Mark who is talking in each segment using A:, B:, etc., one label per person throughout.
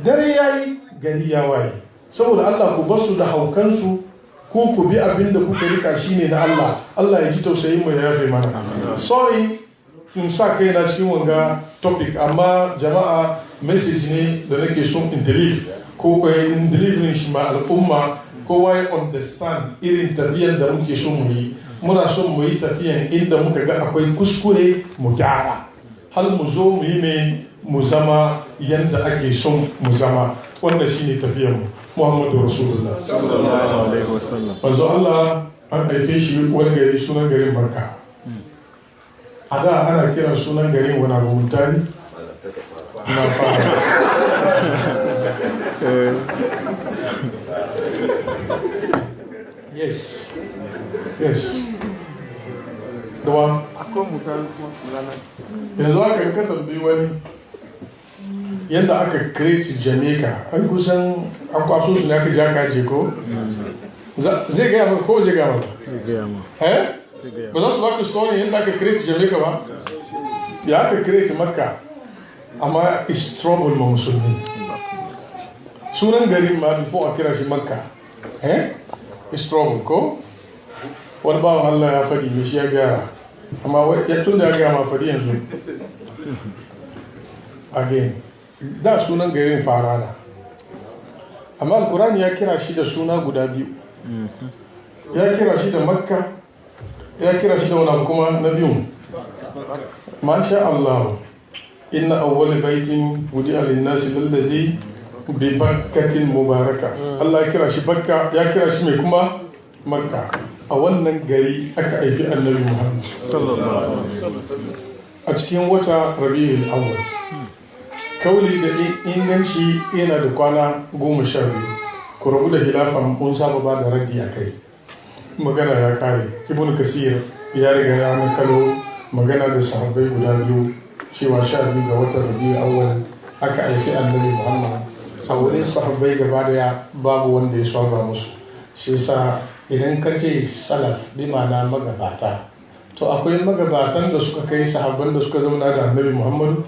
A: dare yayi gari ya waye saboda Allah ku basu da haukansu ku bi abin da kuka rika shine na Allah. Allah ya ji tausayi mu ya yafe mana. Sorry in sa kai na cikin wanga topic amma jama'a message ne da nake son in deliver ko kai in deliver shi ma al'umma kowa ya understand irin tafiyan da muke son mu yi. Muna son mu yi tafiyan inda muka ga akwai kuskure mu gyara har mu zo mu yi ne mu zama yanda ake son mu zama. Wannan shine tafiyan mu. Muhammadu Rasulullah sallallahu alaihi wasallam. Manzo Allah an haife shi wani gari sunan garin Makka. A da ana kiran sunan garin wani abu mutane? Na fara. Yes. Dawa?
B: Akwai mutane kuma sunana.
A: Yanzu aka ka tambayi wani yadda aka create Jamaica, an kusan an kwaso su ne aka ja kaje ko? Zai gaya maka ko zai gaya maka? Ba za su baka story yadda aka create Jamaica ba? Ya aka create Makka, amma is trouble ma musulmi. Sunan garin ma before a kira shi Makka. Is trouble ko? Wani bawan Allah ya faɗi mai shi ya gyara, amma ya tun da ya gaya ma faɗi yanzu. Again. Da sunan garin Farana, amma alkurani ya kira shi da suna guda biyu. Ya kira shi da Makka, ya kira shi da wani kuma na biyu. Masha Allah, inna awwal baitin wudi'a lin-nasi lallazi bi bakkatin mubaraka. Allah ya kira shi Bakka, ya kira shi mai kuma Makka. A wannan gari aka haifi Annabi Muhammad a cikin wata Rabiul Awwal. Kauli da inganci yana da kwana 12. Ku rabu da hilafan mun saba ba da raddi a kai. Magana ya kare. Ibn Kasir ya riga ya makalo magana da sahabbai guda biyu cewa 12 ga watan Rabiul Awwal aka haifi Annabi Muhammad. A wurin sahabbai gaba daya babu wanda ya saba musu. Shi yasa idan kake salaf bi ma'ana magabata, to akwai magabatan da suka kai sahabban da suka zauna da Annabi Muhammad.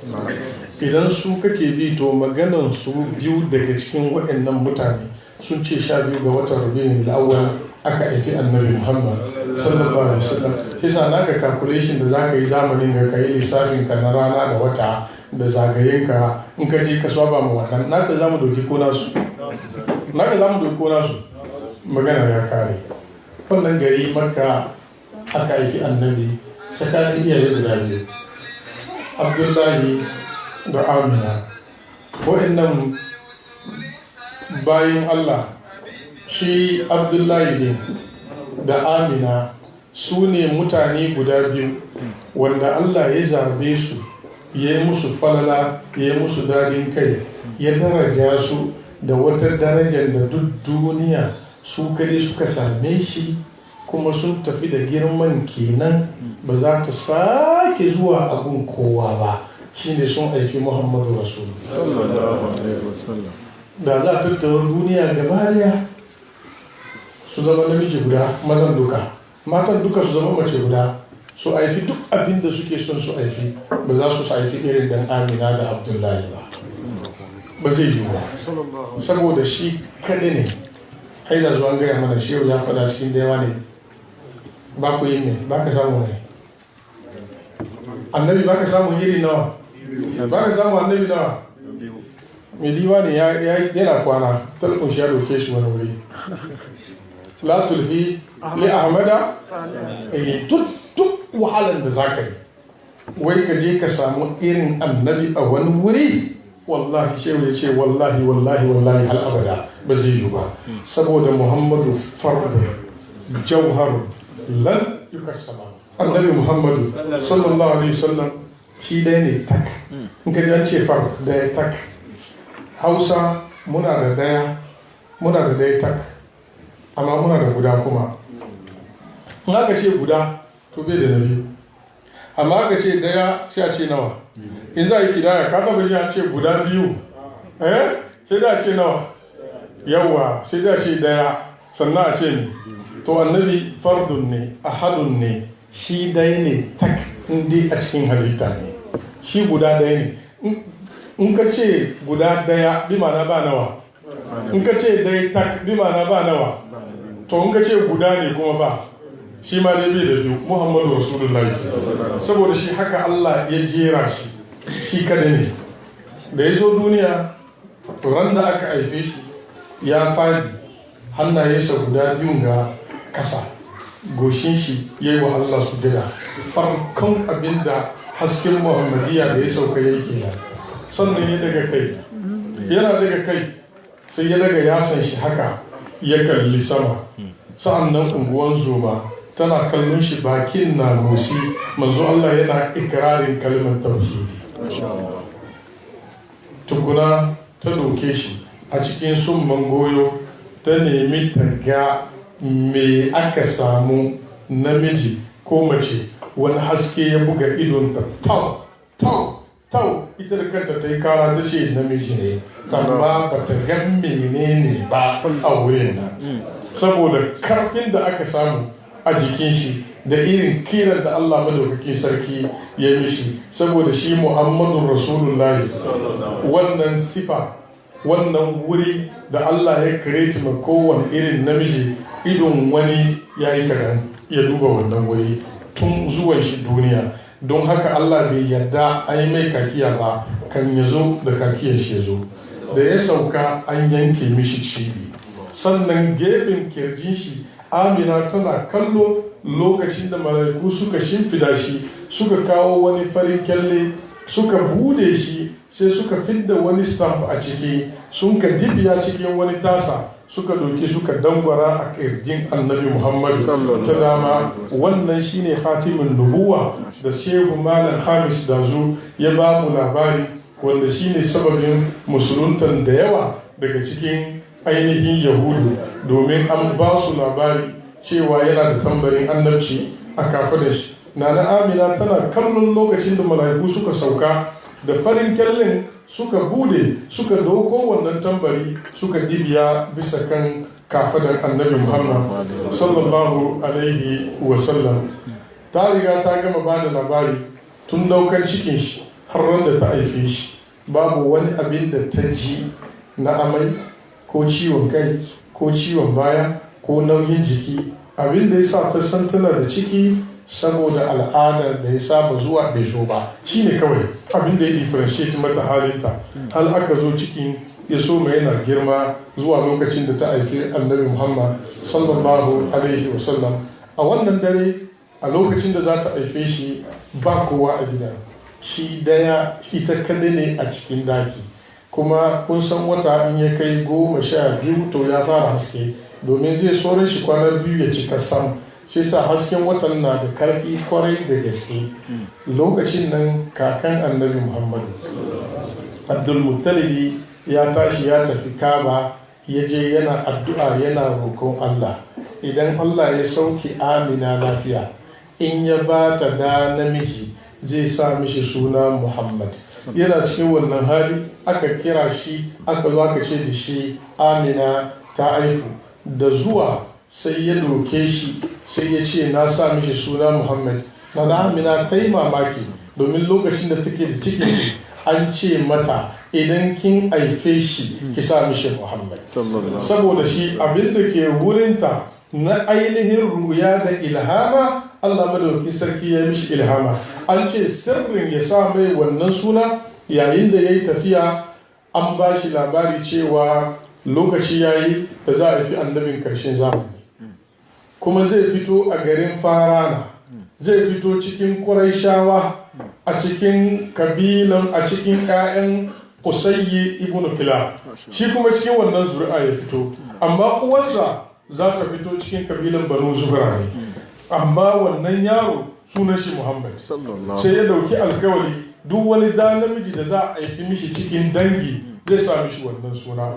A: Idan su kake bi to maganan su biyu daga cikin waɗannan mutane sun ce 12 ga watan Rabiul Awwal aka haifi Annabi Muhammad sallallahu alaihi wasallam. Kisa naka calculation da zaka yi zamanin da kai lissafin ka na rana da wata da zagayen ka in ka je ka saba mu wannan naka zamu doki ko nasu. Magana ya kare. Wannan gari Makka aka haifi Annabi tsakanin iyaye guda biyu, Abdullahi da Amina. Waɗannan bayan Allah, shi Abdullahi ne da Amina su ne mutane guda biyu wanda Allah ya zabe su, ya yi musu falala, ya yi musu dadin kai, ya daraja su da wata darajar da duk duniya su kare suka same shi, kuma sun tafi da girman kenan ba za ta sake zuwa abun kowa ba. Shi ne sun haifi Muhammadu Rasulullah. Da za a tattara duniya gaba daya su zama namiji guda, mazan duka, matan duka su zama mace guda, su haifi duk abin da suke son su haifi, ba za su haifi irin dan Amina da Abdullahi ba zai yi ba, saboda shi kaɗai ne. Haida zuwa gaya mana shehu ya faɗa cikin da yawa ne, ba ku yi ne, ba ka samu ne. Annabi ba ka samu iri nawa, ba ka samu annabi nawa. Mai diwa ne yana kwana, telefon shi ya doke shi wani wuri. La tulfi li ahmada, duk wahalar da za ka yi wai ka je ka samu irin annabi a wani wuri, wallahi shehu ya ce wallahi hal abada ba zai yi ba. Saboda Muhammadu farda jauharu lan yukassama. Annabi Muhammadu sallallahu alaihi wasallam shi dai ne tak. In ka ji an ce fard daya tak. Hausa muna da daya tak, amma muna da guda kuma. In aka ce guda to bai da na biyu, amma aka ce daya sai a ce nawa. In za a yi kidaya ka taba ji an ce guda biyu, sai da a ce nawa. Yawwa sai da a ce daya sannan a ce ni. To annabi fardun ne, ahadun ne, shi dai ne tak, indi a cikin halitta ne, shi guda daya ne. in ka ce guda daya bi ma'ana ba nawa, in ka ce dai tak bi ma'ana ba nawa, to in ka ce guda ne kuma ba shi ma dai bai da biyu. Muhammadu Rasulullahi, saboda shi haka Allah ya jera shi kada ne da ya zo duniya. Ran da aka haife shi ya fadi hannayensa guda biyun ga kasa, goshin shi ya yi wa Allah sujada. Farkon abinda hasken Muhammadiyya da ya sauka ya yi sannan ya daga kai, yana daga kai sai ya daga yasan shi haka ya kalli sama. Sa'an nan unguwan zoma tana kallon shi, bakin na motsi, manzo Allah yana ikirarin kalmar tauhidi. Tukuna ta doke shi a cikin summan goyo, ta nemi ta ga me aka samu, namiji ko mace. Wani haske ya buga idonta, tau ita da kanta ta yi kara, ta ce namiji ne, amma ba ta ga menene ba a wurin nan, saboda karfin da aka samu a jikin shi da irin kiran da Allah madaukakin sarki ya mishi, saboda shi Muhammadu Rasulullahi. Wannan sifa, wannan wuri da Allah ya kireti ma kowane irin namiji, idon wani ya yi kaɗan ya duba wannan wuri tun zuwan shi duniya. Don haka Allah bai yarda an yi mai kakiya ba kan ya zo da kakiyar shi ya zo. Da ya sauka an yanke mishi cibi, sannan gefen kirjin shi Amina tana kallo lokacin da mala'iku suka shimfida shi, suka kawo wani farin kyalle, suka bude shi, sai suka fidda wani stamp a ciki, sun ka dibiya cikin wani tasa, suka doke suka dangwara a kirjin Annabi Muhammad ta dama. Wannan shine khatimin nubuwa da Shehu Malam Hamis Dazu ya ba mu labari, wanda shine sababin musuluntan da yawa daga cikin ainihin Yahudu, domin an ba su labari cewa yana da tambarin annabci a kafadar shi. Nana Amina tana kallon lokacin da mala'iku suka sauka da farin kyallin, suka bude, suka dauko wannan tambari, suka dibiya bisa kan kafadar Annabi Muhammad sallallahu alaihi wasallam. Ta riga ta gama ba da labari tun daukan cikin shi har ran da ta haife shi, babu wani abin da ta ji na amai ko ciwon kai ko ciwon baya ko nauyin jiki. Abin da ya sa ta san tana da ciki saboda al'adar da ya saba zuwa bai zo ba, shine kawai abin da ya differentiate mata halinta. Hal aka zo cikin ya so mai yana girma zuwa lokacin da ta haifi Annabi Muhammad sallallahu alaihi wasallam. A wannan dare, a lokacin da za ta haife shi, ba kowa a gida, shi daya ita kadai ne a cikin daki. Kuma kun san wata in ya kai 12 to ya fara haske, domin zai saurin shi kwana 2 ya cika sam. Shi sa hasken watan na da karfi kwarai da gaske. Lokacin nan kakan Annabi Muhammadu Abdulmuttalibi ya tashi ya tafi Kaba, ya je yana addu'a yana roƙon Allah, idan Allah ya sauke Amina lafiya, in ya ba ta da namiji zai sa mishi suna Muhammad. Yana cikin wannan hali aka kira shi, aka zo aka ce da shi Amina ta haifu. Da zuwa sai ya doke shi, sai ya ce na sa mishi suna Muhammad. Nana Amina ta yi mamaki, domin lokacin da take da cikin an ce mata idan kin haife shi ki sa mishi Muhammad, saboda shi abin da ke wurinta na ainihin ruya da ilhama, Allah madauki sarki ya mishi ilhama. An ce sirrin ya sa mai wannan suna, yayin da ya yi tafiya an ba shi labari cewa lokaci ya yi da za a fi annabin karshen zamani, kuma zai fito a garin Farana, zai fito cikin Qurayshawa, a cikin kabilan, a cikin 'ya'yan Qusayyi ibn Kilab, shi kuma cikin wannan zuri'a ya fito, amma uwarsa za ta fito cikin kabilan Banu Zuhra ne, amma wannan yaro sunan shi Muhammad. Sai ya dauki alkawari duk wani da namiji da za a haifi mishi cikin dangi zai sa mishi wannan suna.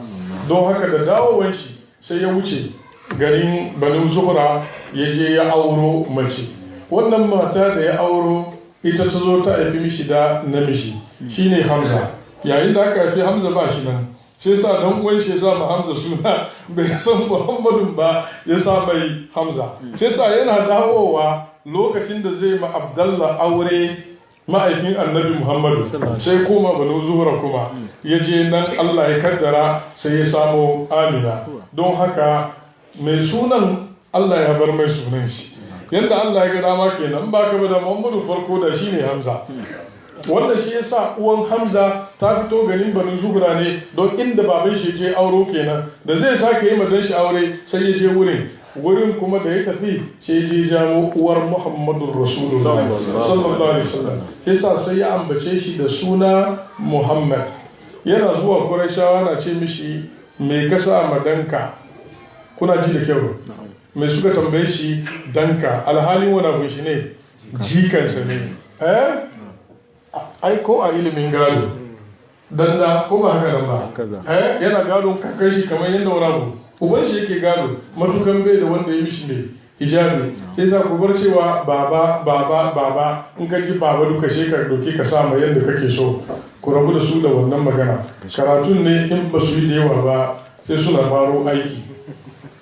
A: Don haka da dawowar shi sai ya wuce garin Banu Zuhra, ya je ya auro mace. Wannan mata da ya auro ita ta zo ta haifi mishi da namiji, shine Hamza. Yayin da aka haifi Hamza ba shi nan, sai sa dan uwan shi ya sa ma Hamza suna, bai san Muhammadun ba ya sa mai Hamza. Sai sa yana dawowa lokacin da zai ma Abdallah aure ma'aikin annabi Muhammadu sai koma banu zuhra kuma ya je nan Allah ya kaddara sai ya samu Amina don haka mai sunan Allah ya bar mai sunan shi yadda Allah ya ga dama kenan ba ka da Muhammadu farko da shine Hamza wannan shi yasa uwan Hamza ta fito ganin banu zuhra ne don inda baban shi je auro kenan da zai sake yi madan shi aure sai ya je wurin kuma da ya tafi sai je jamo uwar Muhammadur Rasulullah sallallahu alaihi wasallam yasa sai ya ambace shi da suna Muhammad yana zuwa Qurayshawa na ce mishi me kasa madanka kuna ji da kyau mai suka tambaye shi danka alhalin wani abu shi ne jikansa ne ai ko a ilimin gado danda ko ba haka nan ba yana gadon kakan shi kamar yadda wani abu uban shi yake gado matukan bai da wanda ya mishi ne hijabi sai sa ku bar cewa baba in ka ji baba duka shi ka doke ka sa mai yadda kake so ku rabu da su da wannan magana karatun ne in ba su yi da yawa ba sai suna faro aiki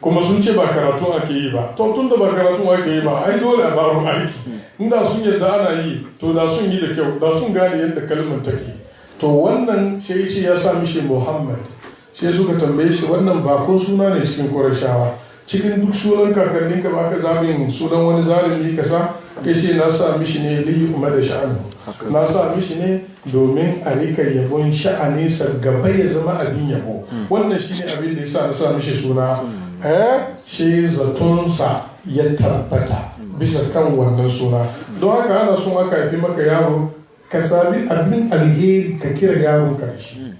A: kuma sun ce ba karatu ake yi ba to tun da ba karatu ake yi ba ai dole a faro aiki inda sun yadda ana yi to da sun yi da kyau da sun gane yadda kalmar take to wannan shi ce ya sa mishi Muhammad sai suka tambaye shi wannan bakon suna ne cikin Qurayshawa cikin duk sunan kakannin ka baka zabin sunan wani zalimi ka sa yace na sa mishi ne li kuma da sha'ani na sa mishi ne domin a rika yabon sha'ani sa gaba ya zama abin yabo wannan shine abin da yasa na sa mishi suna shi zatonsa ya tabbata bisa kan wannan suna don haka ana son aka haifi maka yaro ka sami abin alheri ka kira yaron karshe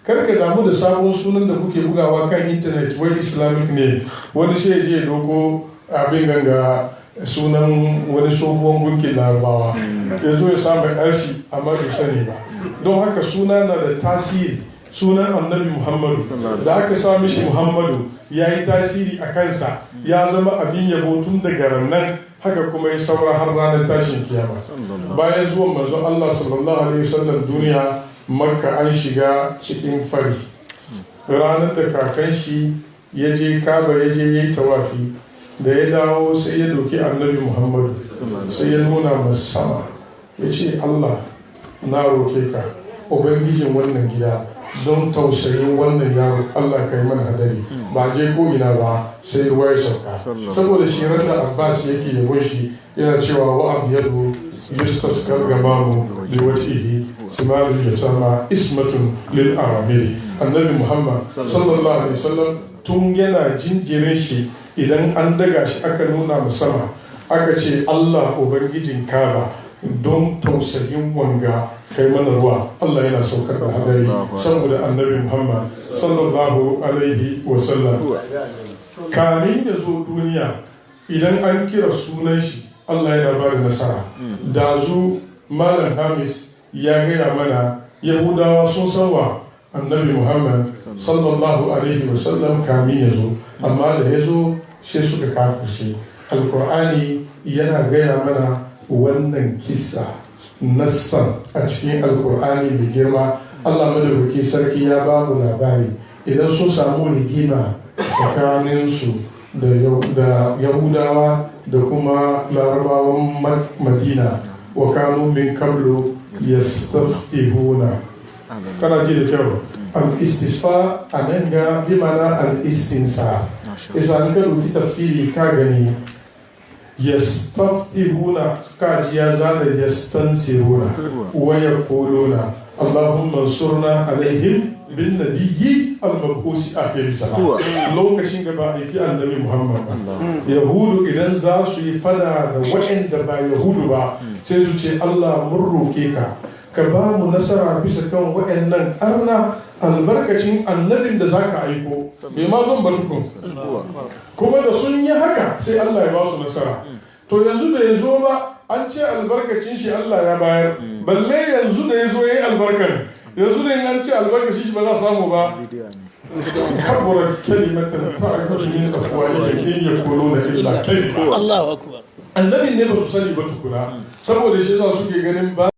A: kar ka damu da sabon sunan da kuke bugawa kan intanet wani islamic ne wani sai je doko abin ganga sunan wani tsohon gunkin larabawa ya zo ya samu arshi amma bai sani ba don haka suna na da tasiri sunan annabi Muhammadu da aka sa mishi Muhammadu ya yi tasiri a kansa ya zama abin yabo tun daga rannan haka kuma ya saura har ranar tashin kiyama bayan zuwan manzon Allah sallallahu alaihi wasallam duniya Makka an shiga cikin fari ranar da kakan shi ya je Kaba ya je yayi tawafi da ya dawo sai ya doki annabi Muhammadu sai ya nuna masa sama ya ce Allah na roke ka ubangijin wannan gida don tausayin wannan yaro Allah kai mana hadari ba je ko ina ba sai ruwa ya sauka saboda shi da Abbas yake yabon shi yana cewa wa abyadu yustaskal gamamu li wajhihi simalu yatama ismatun lil arabi annabi Muhammad sallallahu alaihi wasallam tun yana jinjirin shi idan an daga shi aka nuna sama aka ce Allah ubangijin Kaaba don tausayin wanga kai mana ruwa Allah yana saukar da hadari saboda annabi Muhammad sallallahu alaihi wasallam kamin ya zo duniya idan an kira sunan shi Allah yana ba da nasara da zu malam Hamis ya gaya mana Yahudawa sun san wa annabi Muhammad sallallahu alaihi wasallam kamin ya zo amma da ya zo sai suka kafirce alkur'ani yana gaya mana wannan kisa nassan a cikin alkur'ani da girma Allah madaukaki sarki ya ba mu labari idan sun samu rigima tsakaninsu da yahudawa da kuma larabawan madina wa kanu min kablu yastaftihuna kana ji da kyau al-istisfa a nan ga bi mana al-istinsa isa ka dubi tafsiri ka gani yastaftihuna kaji ya zana yastansiruna wa yaquluna Allahumma ansurna alaihim bin nabiyyi al-mab'us akhir zaman lokacin da ba a yi annabi Muhammad yahudu idan za su yi fada da waɗanda ba yahudu ba sai su ce Allah mun roke ka ka ba mu nasara bisa kan waɗannan arna albarkacin annabin da zaka aiko bai ma zon batukun kuma da sun yi haka sai Allah ya ba su nasara to yanzu da ya zo ba an ce albarkacin shi Allah ya bayar balle yanzu da ya zo ya yi albarkar yanzu da an ce albarkacin shi ba za samu ba kaburat kalimatan ta'khudhu min afwahihim in yaquluna illa kadhiba Allahu akbar annabin ne ba su sani ba tukuna saboda shi za su ke ganin ba